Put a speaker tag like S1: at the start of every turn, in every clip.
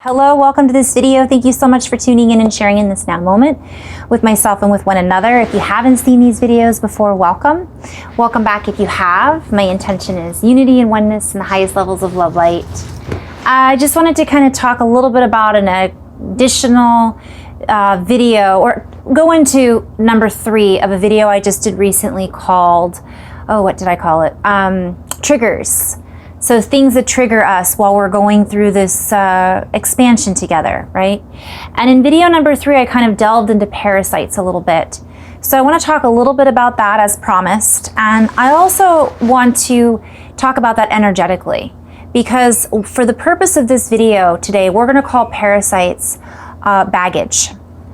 S1: Hello, welcome to this video. Thank you so much for tuning in and sharing in this now moment with myself and with one another. If you haven't seen these videos before, welcome. Welcome back if you have. My intention is unity and oneness in the highest levels of love light. I just wanted to kind of talk a little bit about an additional video, or go into number 3 of a video I just did recently called, what did I call it? Triggers. So things that trigger us while we're going through this expansion together, right? And in video number 3, I kind of delved into parasites a little bit. So I want to talk a little bit about that as promised. And I also want to talk about that energetically, because for the purpose of this video today, we're going to call parasites baggage.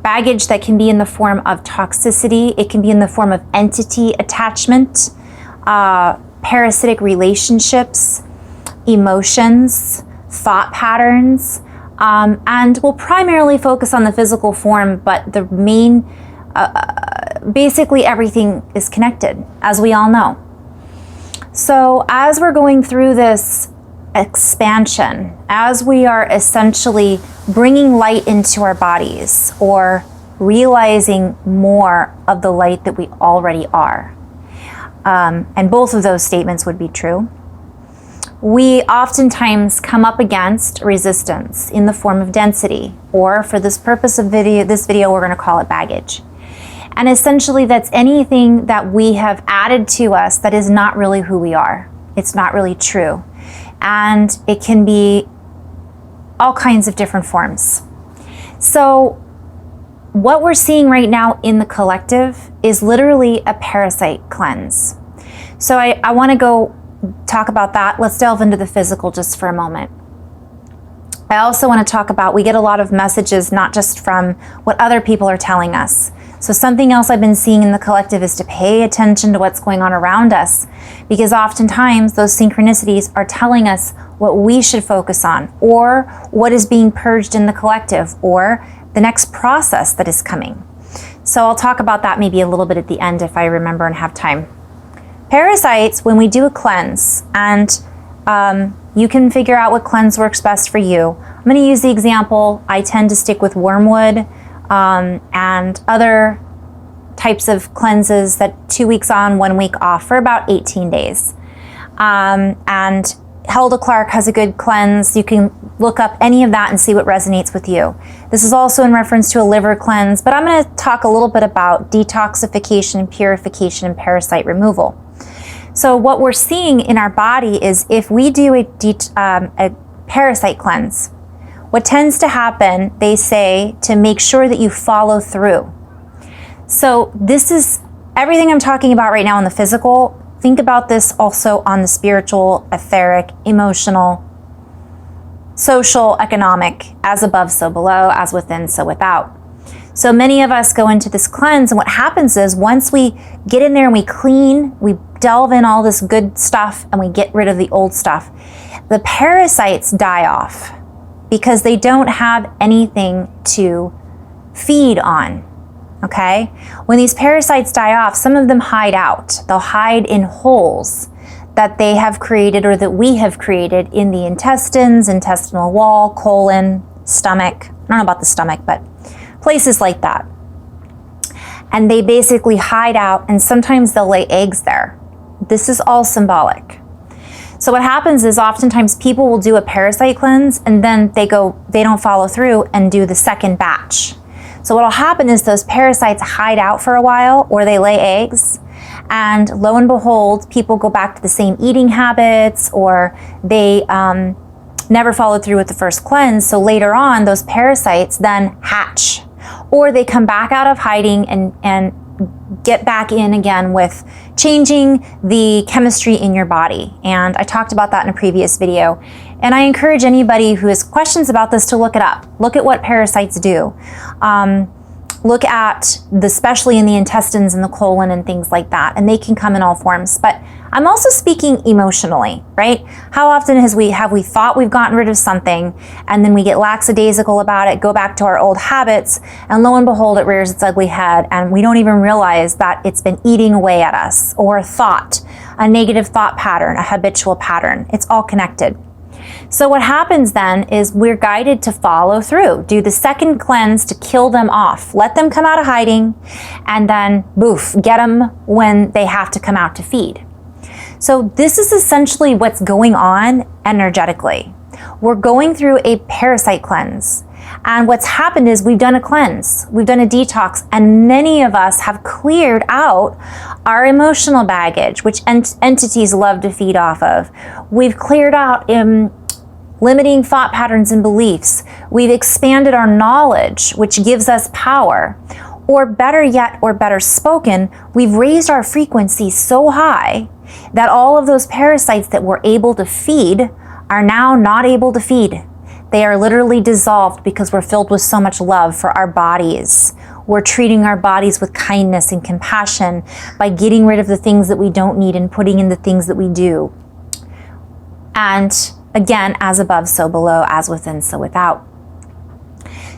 S1: Baggage that can be in the form of toxicity. It can be in the form of entity attachment, parasitic relationships, emotions, thought patterns, and we'll primarily focus on the physical form, but the main, basically everything is connected, as we all know. So as we're going through this expansion, as we are essentially bringing light into our bodies, or realizing more of the light that we already are, and both of those statements would be true, we oftentimes come up against resistance in the form of density, or for this purpose of this video, we're going to call it baggage. And essentially that's anything that we have added to us that is not really who we are. It's not really true. And it can be all kinds of different forms. So what we're seeing right now in the collective is literally a parasite cleanse. So I want to go talk about that. Let's delve into the physical just for a moment. I also want to talk about, we get a lot of messages, not just from what other people are telling us. So something else I've been seeing in the collective is to pay attention to what's going on around us, because oftentimes those synchronicities are telling us what we should focus on, or what is being purged in the collective, or the next process that is coming. So I'll talk about that maybe a little bit at the end if I remember and have time. Parasites, when we do a cleanse, and you can figure out what cleanse works best for you. I'm going to use the example, I tend to stick with wormwood and other types of cleanses that 2 weeks on, 1 week off for about 18 days. And Helda Clark has a good cleanse. You can look up any of that and see what resonates with you. This is also in reference to a liver cleanse, but I'm going to talk a little bit about detoxification, purification, and parasite removal. So what we're seeing in our body is if we do a parasite cleanse, what tends to happen, they say, to make sure that you follow through. So this is everything I'm talking about right now in the physical. Think about this also on the spiritual, etheric, emotional, social, economic, as above, so below, as within, so without. So many of us go into this cleanse, and what happens is once we get in there and we clean, we delve in all this good stuff and we get rid of the old stuff, the parasites die off because they don't have anything to feed on. Okay? When these parasites die off, some of them hide out. They'll hide in holes that they have created, or that we have created, in the intestines, intestinal wall, colon, stomach. I don't know about the stomach, but places like that. And they basically hide out, and sometimes they'll lay eggs there. This is all symbolic. So what happens is oftentimes people will do a parasite cleanse, and then they don't follow through and do the second batch. So what'll happen is those parasites hide out for a while, or they lay eggs, and lo and behold, people go back to the same eating habits, or they never followed through with the first cleanse. So later on, those parasites then hatch, or they come back out of hiding and get back in again with changing the chemistry in your body. And I talked about that in a previous video. And I encourage anybody who has questions about this to look it up. Look at what parasites do. Look at especially in the intestines and the colon and things like that. And they can come in all forms. But I'm also speaking emotionally, right? How often have we thought we've gotten rid of something, and then we get lackadaisical about it, go back to our old habits, and lo and behold, it rears its ugly head, and we don't even realize that it's been eating away at us, or a thought, a negative thought pattern, a habitual pattern. It's all connected. So what happens then is we're guided to follow through, do the second cleanse to kill them off, let them come out of hiding, and then boof, get them when they have to come out to feed. So this is essentially what's going on energetically. We're going through a parasite cleanse. And what's happened is we've done a cleanse, we've done a detox, and many of us have cleared out our emotional baggage, which entities love to feed off of. We've cleared out limiting thought patterns and beliefs. We've expanded our knowledge, which gives us power. Or better yet, or better spoken, we've raised our frequency so high that all of those parasites that we're able to feed are now not able to feed. They are literally dissolved because we're filled with so much love for our bodies. We're treating our bodies with kindness and compassion by getting rid of the things that we don't need and putting in the things that we do. And again, as above, so below, as within, so without.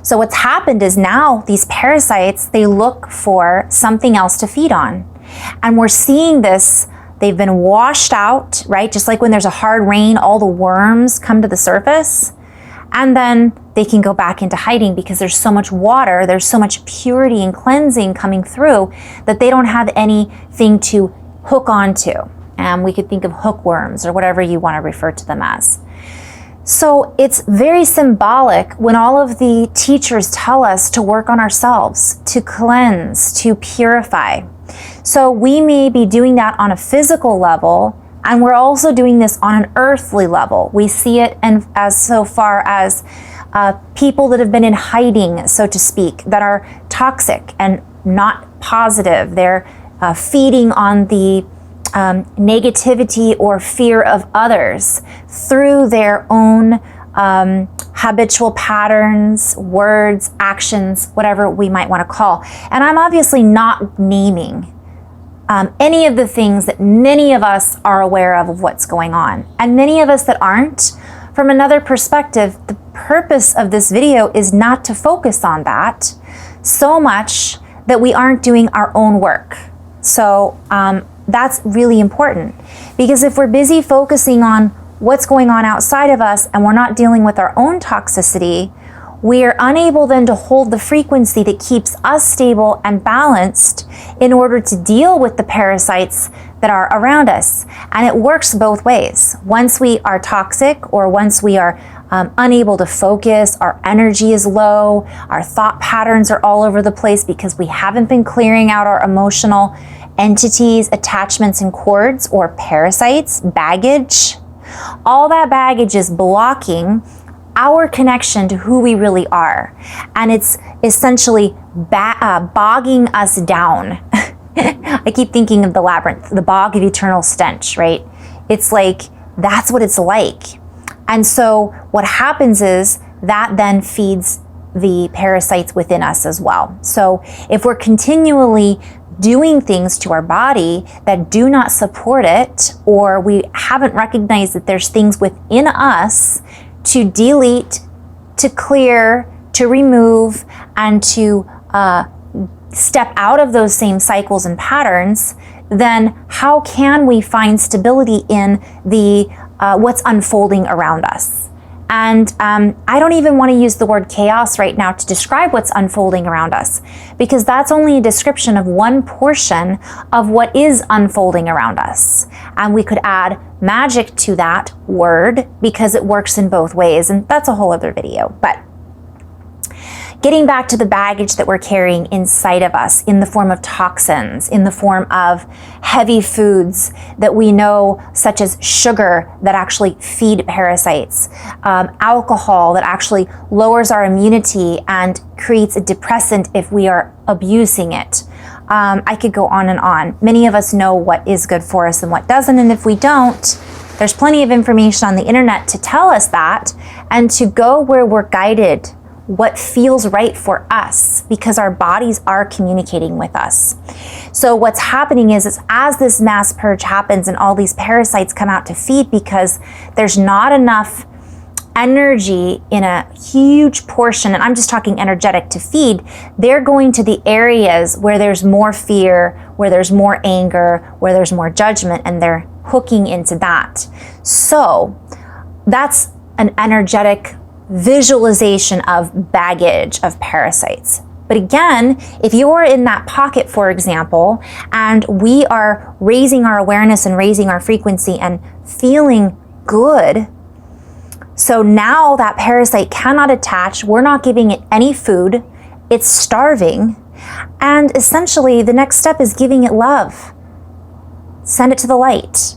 S1: So what's happened is now these parasites, they look for something else to feed on. And we're seeing this. They've been washed out, right? Just like when there's a hard rain, all the worms come to the surface. And then they can go back into hiding because there's so much water, there's so much purity and cleansing coming through that they don't have anything to hook onto. And we could think of hookworms or whatever you want to refer to them as. So it's very symbolic when all of the teachers tell us to work on ourselves, to cleanse, to purify. So we may be doing that on a physical level, and we're also doing this on an earthly level. We see it as so far as people that have been in hiding, so to speak, that are toxic and not positive. They're feeding on the negativity or fear of others through their own habitual patterns, words, actions, whatever we might want to call. And I'm obviously not naming any of the things that many of us are aware of what's going on. And many of us that aren't, from another perspective, the purpose of this video is not to focus on that so much that we aren't doing our own work. So that's really important, because if we're busy focusing on what's going on outside of us and we're not dealing with our own toxicity, we are unable then to hold the frequency that keeps us stable and balanced in order to deal with the parasites that are around us. And it works both ways. Once we are toxic, or once we are unable to focus, our energy is low, our thought patterns are all over the place because we haven't been clearing out our emotional entities, attachments, and cords, or parasites, baggage. All that baggage is blocking our connection to who we really are. And it's essentially bogging us down. I keep thinking of the labyrinth, the bog of eternal stench, right? It's like, that's what it's like. And so what happens is that then feeds the parasites within us as well. So if we're continually doing things to our body that do not support it, or we haven't recognized that there's things within us to delete, to clear, to remove, and to step out of those same cycles and patterns, then how can we find stability in the what's unfolding around us? And I don't even want to use the word chaos right now to describe what's unfolding around us, because that's only a description of one portion of what is unfolding around us. And we could add magic to that word because it works in both ways, and that's a whole other video. But getting back to the baggage that we're carrying inside of us in the form of toxins, in the form of heavy foods that we know, such as sugar, that actually feed parasites, alcohol that actually lowers our immunity and creates a depressant if we are abusing it. I could go on and on. Many of us know what is good for us and what doesn't, and if we don't, there's plenty of information on the internet to tell us that, and to go where we're guided, what feels right for us, because our bodies are communicating with us. So what's happening is as this mass purge happens and all these parasites come out to feed, because there's not enough energy in a huge portion, and I'm just talking energetic, to feed, they're going to the areas where there's more fear, where there's more anger, where there's more judgment, and they're hooking into that. So that's an energetic visualization of baggage of parasites. But again, if you're in that pocket, for example, and we are raising our awareness and raising our frequency and feeling good, so now that parasite cannot attach, we're not giving it any food, it's starving, and essentially the next step is giving it love. Send it to the light.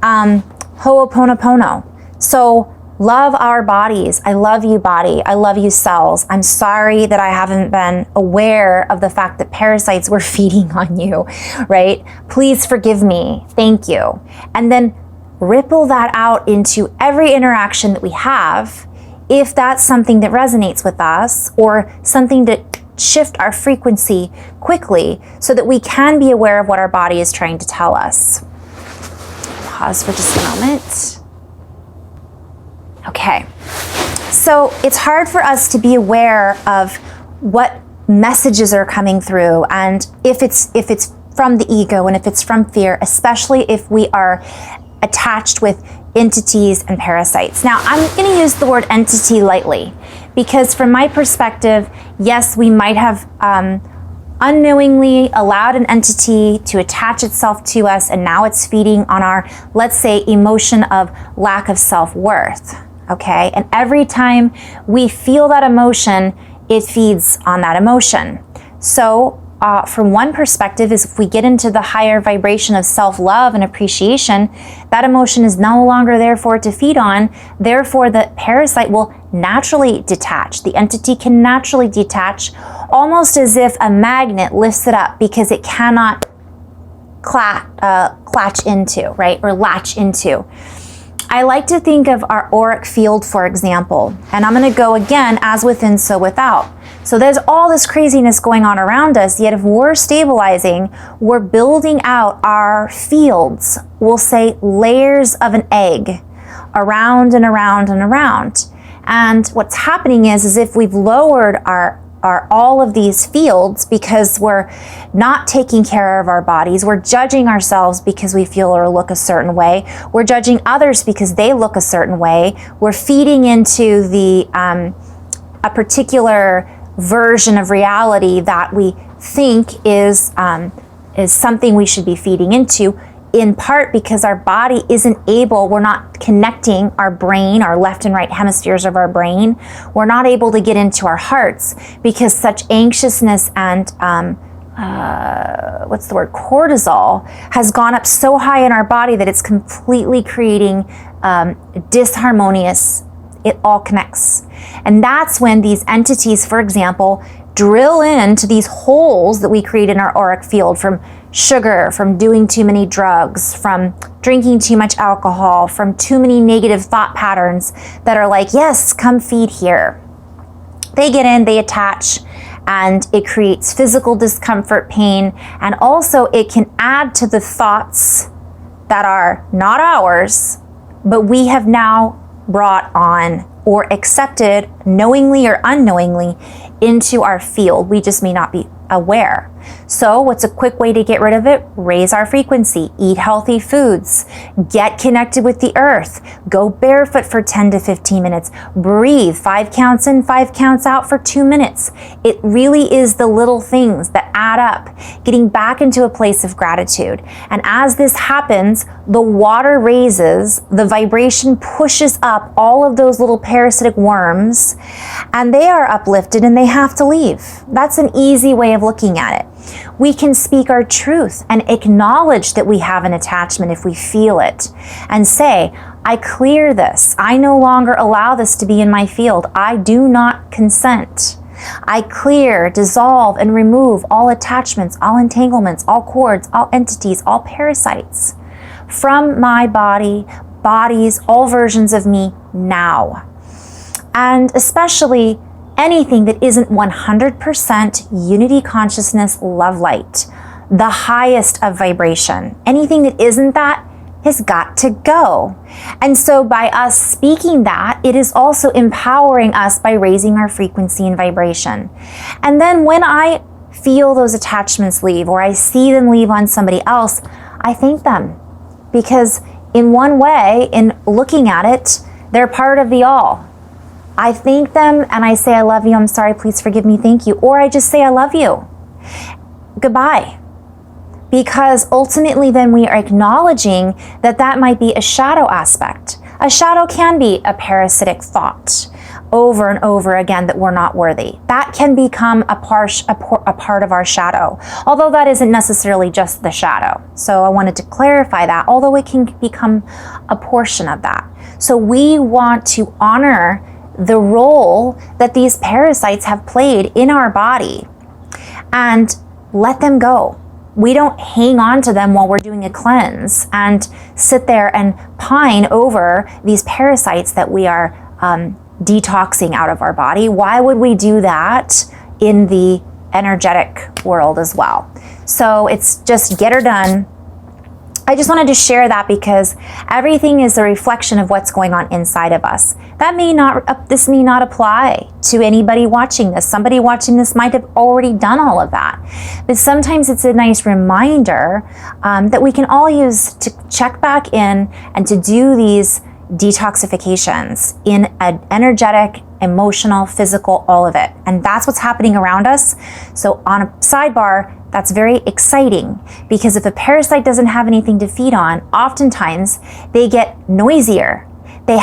S1: Ho'oponopono. So love our bodies. I love you, body. I love you, cells. I'm sorry that I haven't been aware of the fact that parasites were feeding on you, right? Please forgive me. Thank you. And then ripple that out into every interaction that we have, if that's something that resonates with us, or something to shift our frequency quickly so that we can be aware of what our body is trying to tell us. Pause for just a moment. Okay, so it's hard for us to be aware of what messages are coming through, and if it's from the ego and if it's from fear, especially if we are attached with entities and parasites. Now, I'm going to use the word entity lightly because from my perspective, yes, we might have unknowingly allowed an entity to attach itself to us, and now it's feeding on our, let's say, emotion of lack of self-worth. Okay, and every time we feel that emotion, it feeds on that emotion. So from one perspective is if we get into the higher vibration of self-love and appreciation, that emotion is no longer there for it to feed on. Therefore, the parasite will naturally detach. The entity can naturally detach, almost as if a magnet lifts it up because it cannot latch into, right? Or latch into. I like to think of our auric field, for example, and I'm going to go again, as within, so without. So there's all this craziness going on around us, yet if we're stabilizing, we're building out our fields, we'll say layers of an egg, around and around and around. And what's happening is if we've lowered our all of these fields because we're not taking care of our bodies, we're judging ourselves because we feel or look a certain way, we're judging others because they look a certain way, we're feeding into the a particular version of reality that we think is something we should be feeding into, in part because our body isn't able, we're not connecting our brain, our left and right hemispheres of our brain. We're not able to get into our hearts because such anxiousness and cortisol has gone up so high in our body that it's completely creating disharmonious. It all connects. And that's when these entities, for example, drill into these holes that we create in our auric field from sugar, from doing too many drugs, from drinking too much alcohol, from too many negative thought patterns that are like, yes, come feed here. They get in, they attach, and it creates physical discomfort, pain, and also it can add to the thoughts that are not ours, but we have now brought on or accepted knowingly or unknowingly into our field. We just may not be aware. So what's a quick way to get rid of it? Raise our frequency, eat healthy foods, get connected with the earth, go barefoot for 10 to 15 minutes, breathe 5 counts in, 5 counts out for 2 minutes. It really is the little things that add up, getting back into a place of gratitude. And as this happens, the water raises, the vibration pushes up all of those little parasitic worms, and they are uplifted and they have to leave. That's an easy way of looking at it. We can speak our truth and acknowledge that we have an attachment if we feel it, and say, I clear this. I no longer allow this to be in my field. I do not consent. I clear, dissolve, and remove all attachments, all entanglements, all cords, all entities, all parasites from my body, bodies, all versions of me now. And especially anything that isn't 100% unity consciousness, love light, the highest of vibration. Anything that isn't that has got to go. And so by us speaking that, it is also empowering us by raising our frequency and vibration. And then when I feel those attachments leave, or I see them leave on somebody else, I thank them. Because in one way, in looking at it, They're part of the all. I thank them and I say, I love you, I'm sorry, please forgive me, thank you. Or I just say, I love you. Goodbye. Because ultimately then we are acknowledging that that might be a shadow aspect. A shadow can be a parasitic thought over and over again that we're not worthy. That can become a part of our shadow, although that isn't necessarily just the shadow. So I wanted to clarify that, although it can become a portion of that. So we want to honor the role that these parasites have played in our body and let them go. We don't hang on to them while we're doing a cleanse and sit there and pine over these parasites that we are detoxing out of our body. Why would we do that in the energetic world as well? So it's just get her done. I just wanted to share that because everything is a reflection of what's going on inside of us. This may not apply to anybody watching this. Somebody watching this might have already done all of that. But sometimes it's a nice reminder that we can all use to check back in and to do these detoxifications in an energetic, emotional, physical, all of it. And that's what's happening around us. So on a sidebar, that's very exciting because if a parasite doesn't have anything to feed on, oftentimes they get noisier. They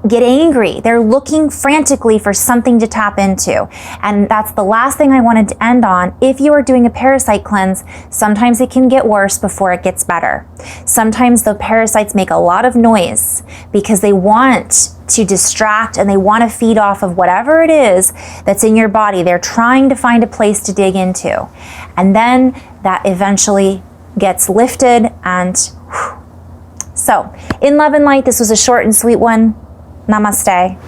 S1: get angry. They're looking frantically for something to tap into. And that's the last thing I wanted to end on. If you are doing a parasite cleanse, sometimes it can get worse before it gets better. Sometimes the parasites make a lot of noise because they want to distract and they want to feed off of whatever it is that's in your body. They're trying to find a place to dig into. And then that eventually gets lifted and whew. So, in love and light, this was a short and sweet one. Namaste.